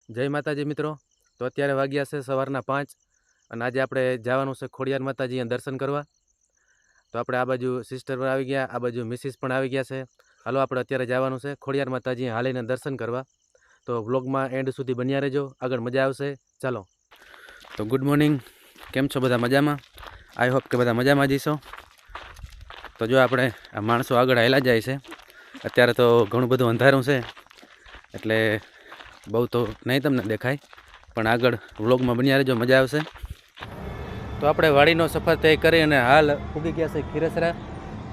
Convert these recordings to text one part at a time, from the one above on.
જય માતાજી મિત્રો। તો અત્યારે વાગ્યા છે સવારના 5 અને આજે આપણે જવાનું છે ખોડિયાર માતાજીના દર્શન કરવા। તો આપણે આ બાજુ સિસ્ટર પણ આવી ગયા, આ બાજુ મિસિસ પણ આવી ગયા છે। હાલો આપણે અત્યારે જવાનું છે ખોડિયાર માતાજી હાલીને દર્શન કરવા। તો વ્લોગમાં એન્ડ સુધી બન્યા રહેજો, આગળ મજા આવશે। ચાલો। તો ગુડ મોર્નિંગ, કેમ છો બધા? મજામાં? આઈ હોપ કે બધા મજામાં જ છો। તો જો આપણે આ માણસો આગળ હાલ્યા જાય છે। અત્યારે તો ઘણું બધું અંધારું છે એટલે બહુ તો નહીં તમને દેખાય, પણ આગળ વ્લોગમાં બન્યા રહેજો, મજા આવશે। તો આપણે વાડીનો સફર તય કરી અને હાલ પૂગી ગયા છે ખીરસરા।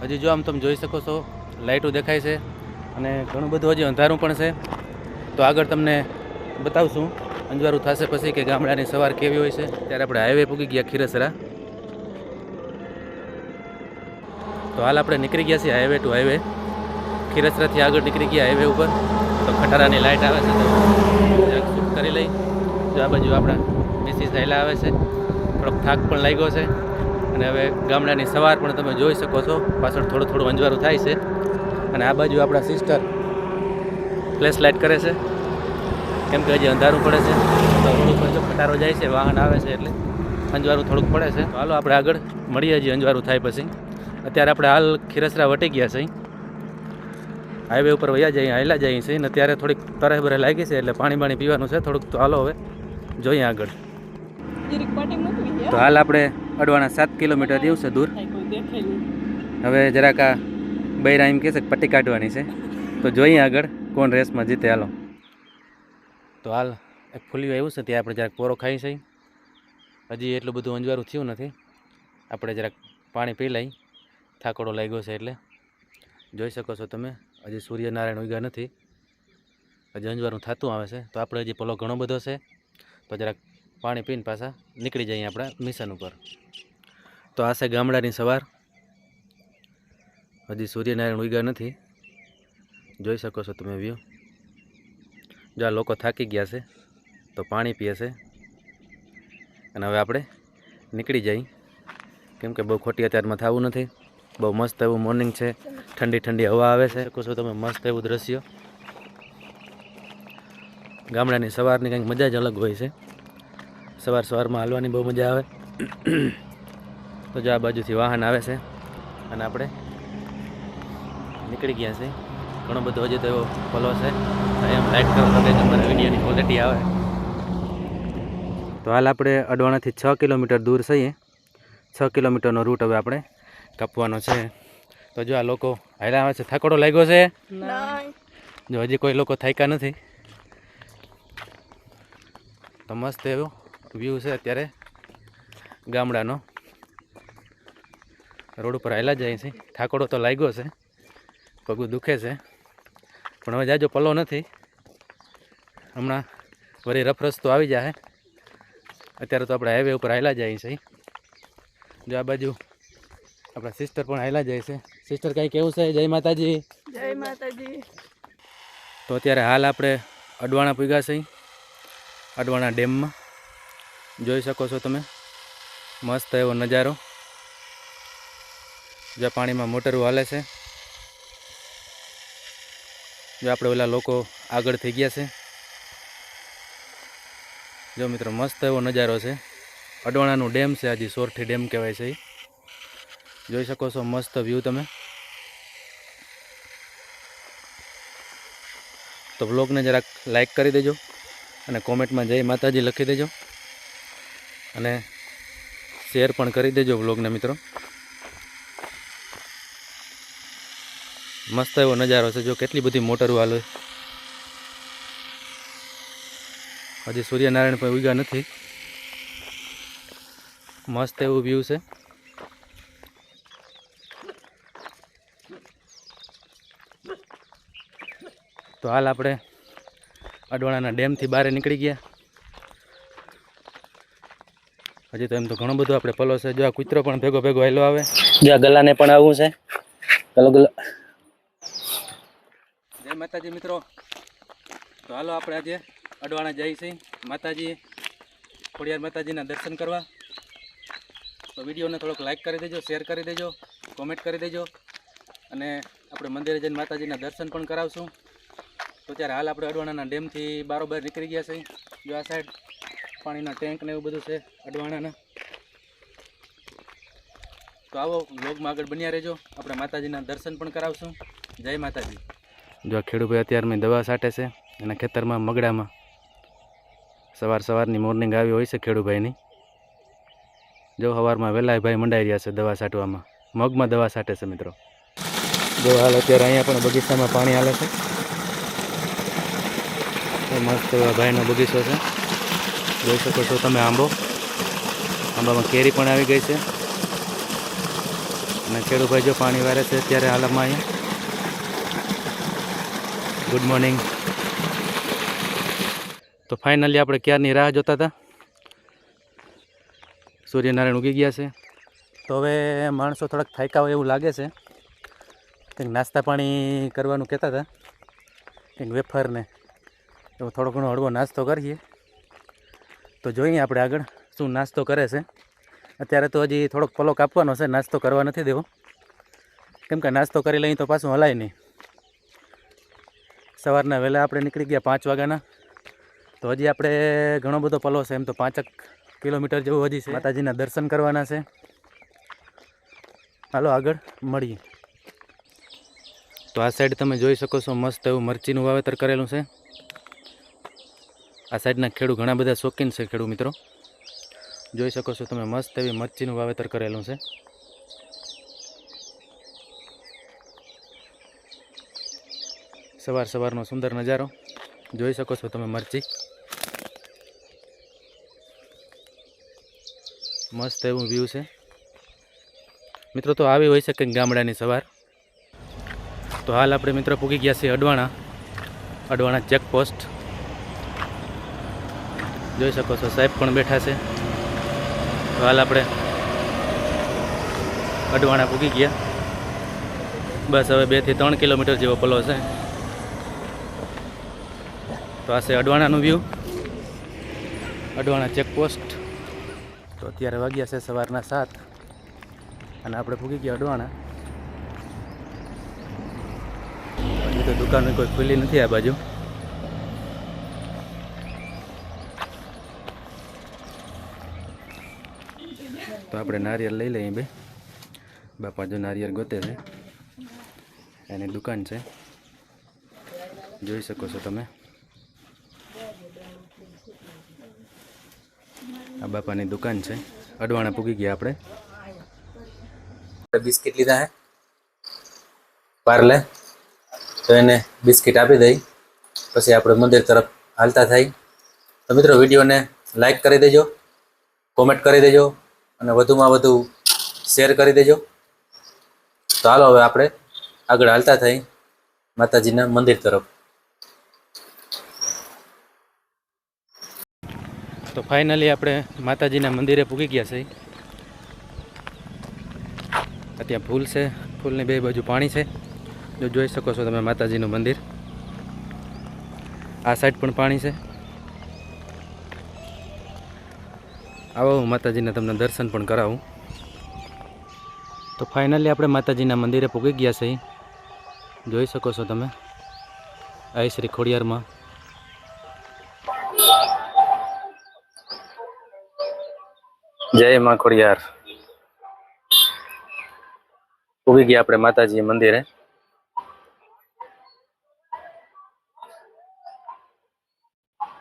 હજી જો આમ તમે જોઈ શકો છો લાઇટો દેખાય છે અને ઘણું બધું હજી અંધારું પણ છે। તો આગળ તમને બતાવશું અંજવારું થશે પછી કે ગામડાની સવાર કેવી હોય છે। ત્યારે આપણે હાઈવે પૂગી ગયા ખીરસરા। તો હાલ આપણે નીકળી ગયા છીએ હાઈવે ટુ હાઈવે। ખીરસરાથી આગળ નીકળી ગયા હાઈવે ઉપર। તો ખટારાની લાઇટ આવે છે તો શૂટ કરી લઈ। જો આ બાજુ આપણા મિસિસ હાઈલા આવે છે, થોડોક થાક પણ લાગ્યો છે અને હવે ગામડાની સવાર પણ તમે જોઈ શકો છો। પાછળ થોડું થોડું અંજવારું થાય છે અને આ બાજુ આપણા સિસ્ટર ફ્લેશ લાઇટ કરે છે કેમ કે હજી અંધારું પડે છે। તો રોડ ઉપર જો ખટારો જાય છે, વાહન આવે છે એટલે અંજવારું થોડુંક પડે છે। તો હાલો આપણે આગળ મળીએ, હજી અંજવારું થાય પછી। અત્યારે આપણે હાલ ખીરસરા વટી ગયા છે, હાઈવે ઉપર વયા જઈએ, હાલ્યા જઈએ છીએ ને ત્યારે થોડીક તરહ બરહ લાગી છે એટલે પાણી પીવાનું છે થોડુંક। તો હાલો હવે જોઈએ આગળ। તો હાલ આપણે અડવાણા 7 કિલોમીટર જેવું છે દૂર। હવે જરાક આ બૈરા એમ કહે છે કે પટ્ટી કાઢવાની છે, તો જોઈએ આગળ કોણ રેસમાં જીતે। હાલો। તો હાલ એક ફૂલિયું આવ્યું છે ત્યાં આપણે જરાક પોરો ખાઈ છે। હજી એટલું બધું અંજવારું થયું નથી, આપણે જરાક પાણી પી લઈ, થાકડો લાગ્યો છે એટલે। જોઈ શકો છો તમે હજી સૂર્યનારાયણ ઉગ્યા નથી, હજી અંજવારું થતું આવે છે। તો આપણે હજી પલો ઘણો બધો છે, તો જરાક પાણી પીને પાછા નીકળી જઈએ આપણા મિશન ઉપર। તો આ છે ગામડાની સવાર, હજી સૂર્યનારાયણ ઉગ્યા નથી, જોઈ શકો છો તમે વ્યૂ। જો આ લોકો થાકી ગયા છે તો પાણી પીએ છે અને હવે આપણે નીકળી જઈએ કેમ કે બહુ ખોટી અત્યારમાં થવું નથી। બહુ મસ્ત એવું મોર્નિંગ છે, ઠંડી ઠંડી હવા આવે છે, શકો છો તમે મસ્ત એવું દ્રશ્ય। ગામડાની સવારની કંઈક મજા જ અલગ હોય છે, સવારમાં હાલવાની બહુ મજા આવે। તો જો આ બાજુથી વાહન આવે છે અને આપણે નીકળી ગયા છે। ઘણો બધો હજી તો એવો ફોલો છે, એમ લાઈક કરો તો કંઈક અમારા વિડીયોની ક્વોલિટી આવે। તો હાલ આપણે અડવાણાથી 6 કિલોમીટર દૂર છીએ, 6 કિલોમીટરનો રૂટ હવે આપણે કાપવાનો છે। તો જો આ લોકો હાલ્યા આવે છે, થાકડો લાગ્યો છે? જો હજી કોઈ લોકો થાક્યા નથી। તો મસ્ત એવો વ્યૂ છે અત્યારે ગામડાનો, રોડ ઉપર હાલ્યા જાય છે। થાકડો તો લાગ્યો છે, પગું દુખે છે, પણ હવે જાજો પલ્લો નથી, હમણાં વળી રફ રસ્તો આવી જાય। અત્યારે તો આપણે હાઈવે ઉપર હાલ્યા જાય છે। જો આ બાજુ આપણા સિસ્ટર પણ હાલ્યા જાય છે। સિસ્ટર કાંઈ કેવું છે? જય માતાજી। જય માતાજી। તો અત્યારે હાલ આપણે અડવાણા પૂગ્યા છે, અડવાણા ડેમમાં। જોઈ શકો છો તમે મસ્ત એવો નજારો, જ્યાં પાણીમાં મોટરો હાલે છે। જો આપણે ઓલા લોકો આગળ થઈ ગયા છે। જો મિત્રો મસ્ત એવો નજારો છે, અડવાણાનું ડેમ છે, હજી સોરઠી ડેમ કહેવાય છે। જોઈ શકો છો મસ્ત વ્યૂ તમે। તો વ્લોગને જરાક લાઈક કરી દેજો અને કોમેન્ટમાં જય માતાજી લખી દેજો અને શેર પણ કરી દેજો વ્લોગને મિત્રો। મસ્ત એવો નજારો છે, જો કેટલી બધી મોટરો હાલે। હજી સૂર્યનારાયણ પણ ઉગ્યા નથી, મસ્ત એવું વ્યૂ છે। તો હાલ આપણે અડવાણાના ડેમથી બહાર નીકળી ગયા। હજી તો એમ તો ઘણો બધો આપણે પલો છે। જો આ કૂતરો પણ ભેગો ભેગો હેલો આવે, જો આ ગલાને પણ આવવું છે। ગલો ગલો। જય માતાજી મિત્રો। તો હાલો આપણે આજે અડવાણા જઈએ છીએ માતાજી ખોડિયાર માતાજીના દર્શન કરવા। તો વિડીયોને થોડોક લાઈક કરી દેજો, શેર કરી દેજો, કોમેન્ટ કરી દેજો અને આપણે મંદિરે જઈને માતાજીના દર્શન પણ કરાવશું। તો ત્યારે હાલ આપણે અડવાણાના ડેમથી બારોબાર નીકળી ગયા છે. જો આ સાઈડ પાણીના ટેન્ક ને એવું બધું છે અડવાણાના. તો આવો વ્લોગમાં આગળ બન્યા રહેજો. આપણે માતાજીના દર્શન પણ કરાવશું. જય માતાજી. જો ખેડૂભાઈ અત્યારમાં દવા છાંટે છે એના ખેતરમાં મગડામાં. સવારની મોર્નિંગ આવી હોય છે ખેડૂભાઈની. જો સવારમાં વહેલા ભાઈ મંડાઈ રહ્યા છે દવા છાંટવામાં. મગમાં દવા છાંટે છે મિત્રો. જો હાલ અત્યારે અહીંયા પણ બગીચામાં પાણી હાલે છે. મસ્ત ભાઈનો બગીચો છે. જોઈ શકો છો તમે આંબામાં કેરી પણ આવી ગઈ છે. અને ખેડૂભાઈ જો પાણી વારે છે અત્યારે હાલમાં અહીંયા. Good morning. તો ફાઇનલી આપણે ક્યારની રાહ જોતા હતા. સૂર્યનારાયણ ઉગી ગયા છે. તો હવે માણસો થોડાક થાક્યા હોય એવું લાગે છે. કંઈક નાસ્તા પાણી કરવાનું કહેતા હતા. કંઈક વેફર ને એવો થોડો ઘણો હળવો નાસ્તો કરીએ. તો જોઈએ આપણે આગળ શું નાસ્તો કરે છે. અત્યારે તો હજી થોડોક પલો કાપવાનો છે, નાસ્તો કરવા નથી દેવો. કેમ કે નાસ્તો કરી લઈએ તો પાછું હલાય નહીં. સવારના વહેલા આપણે નીકળી ગયા 5 વાગ્યાના. તો હજી આપણે ઘણો બધો પલો છે, એમ તો 5 કિલોમીટર જેવું હજી છે. માતાજીના દર્શન કરવાના છે. હાલો આગળ મળીએ. તો આ સાઈડ તમે જોઈ શકો છો મસ્ત એવું મરચીનું વાવેતર કરેલું છે. આ સાઈડના ખેડૂત ઘણા બધા શોખીન છે ખેડૂત મિત્રો. જોઈ શકો છો તમે મસ્ત એવી મરચીનું વાવેતર કરેલું છે. સવારનો સુંદર નજારો જોઈ શકો છો તમે. મરચી મસ્ત એવું વ્યૂ છે મિત્રો. તો આવી હોય છે કંઈક ગામડાની સવાર. તો હાલ આપણે મિત્રો પૂગી ગયા છીએ અડવાણા ચેકપોસ્ટ. જોઈ શકો છો સાહેબ પણ બેઠા છે. તો હાલ આપણે અડવાણા પૂગી ગયા. બસ હવે 2 થી 3 કિલોમીટર જેવો પલો છે. તો આ છે અડવાણાનું વ્યૂ, અડવાણા ચેકપોસ્ટ. તો અત્યારે વાગ્યા છે સવારના 7 અને આપણે પૂગી ગયા અડવાણા. હજી તો દુકાન કોઈ ખુલ્લી નથી આ બાજુ. તો આપણે નારિયેળ લઈ લઈએ. બાપા જો નારિયેળ ગોતે છે. એની દુકાન છે, જોઈ શકો છો તમે. આ બાપાની દુકાન છે. અડવાણા પૂગી ગયા આપણે. બિસ્કિટ લીધા હે પાર્લે. તો એને બિસ્કિટ આપી દઈ પછી આપણે મંદિર તરફ હાલતા થઈ. તો મિત્રો વિડીયોને લાઈક કરી દેજો, કોમેન્ટ કરી દેજો અને વધુમાં વધુ શેર કરી દેજો. તો હાલો હવે આપણે આગળ હાલતા થઈ માતાજીના મંદિર તરફ. તો ફાઇનલી આપણે માતાજીના મંદિરે પૂગી ગયા છે. ત્યાં ફૂલ છે, ફૂલની 2 બાજુ પાણી છે. જો જોઈ શકો છો તમે માતાજીનું મંદિર. આ સાઈડ પણ પાણી છે. આવો હું માતાજીને તમને દર્શન પણ કરાવું. તો ફાઇનલી આપણે માતાજીના મંદિરે પૂગી ગયા છે. જોઈ શકો છો તમે આ શ્રી ખોડિયારમાં. જય માં ખોડિયાર. પૂગી ગયા આપણે માતાજી મંદિરે.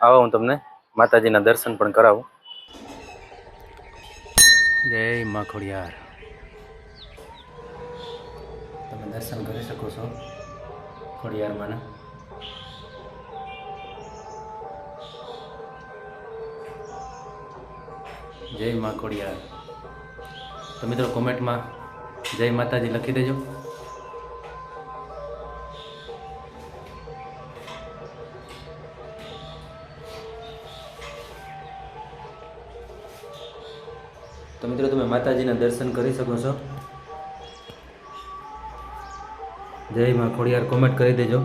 આવો હું તમને માતાજીના દર્શન પણ કરાવું. જય માં ખોડિયાર. તમે દર્શન કરી શકો છો ખોડિયારમાંના. જય માં ખોડિયાર. તો મિત્રો કોમેન્ટમાં જય માતાજી લખી દેજો. તો મિત્રો તમે માતાજીના દર્શન કરી શકો છો. જય માં ખોડિયાર કોમેન્ટ કરી દેજો.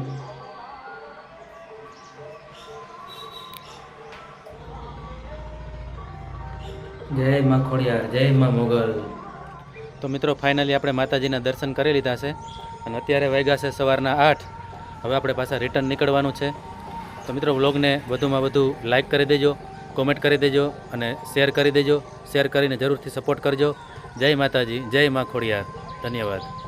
જય માં ખોડિયાર, જય માં મોગલ. તો મિત્રો ફાઇનલી આપણે માતાજીના દર્શન કરી લીધા છે અને અત્યારે વાગ્યા છે સવારના 8 હવે આપણે પાછા રિટર્ન નીકળવાનું છે. તો મિત્રો વ્લોગને વધુમાં વધુ લાઇક કરી દેજો, કોમેન્ટ કરી દેજો અને શેર કરી દેજો. શેર કરીને જરૂરથી સપોર્ટ કરજો. જય માતાજી, જય મા ખોડિયાર. ધન્યવાદ.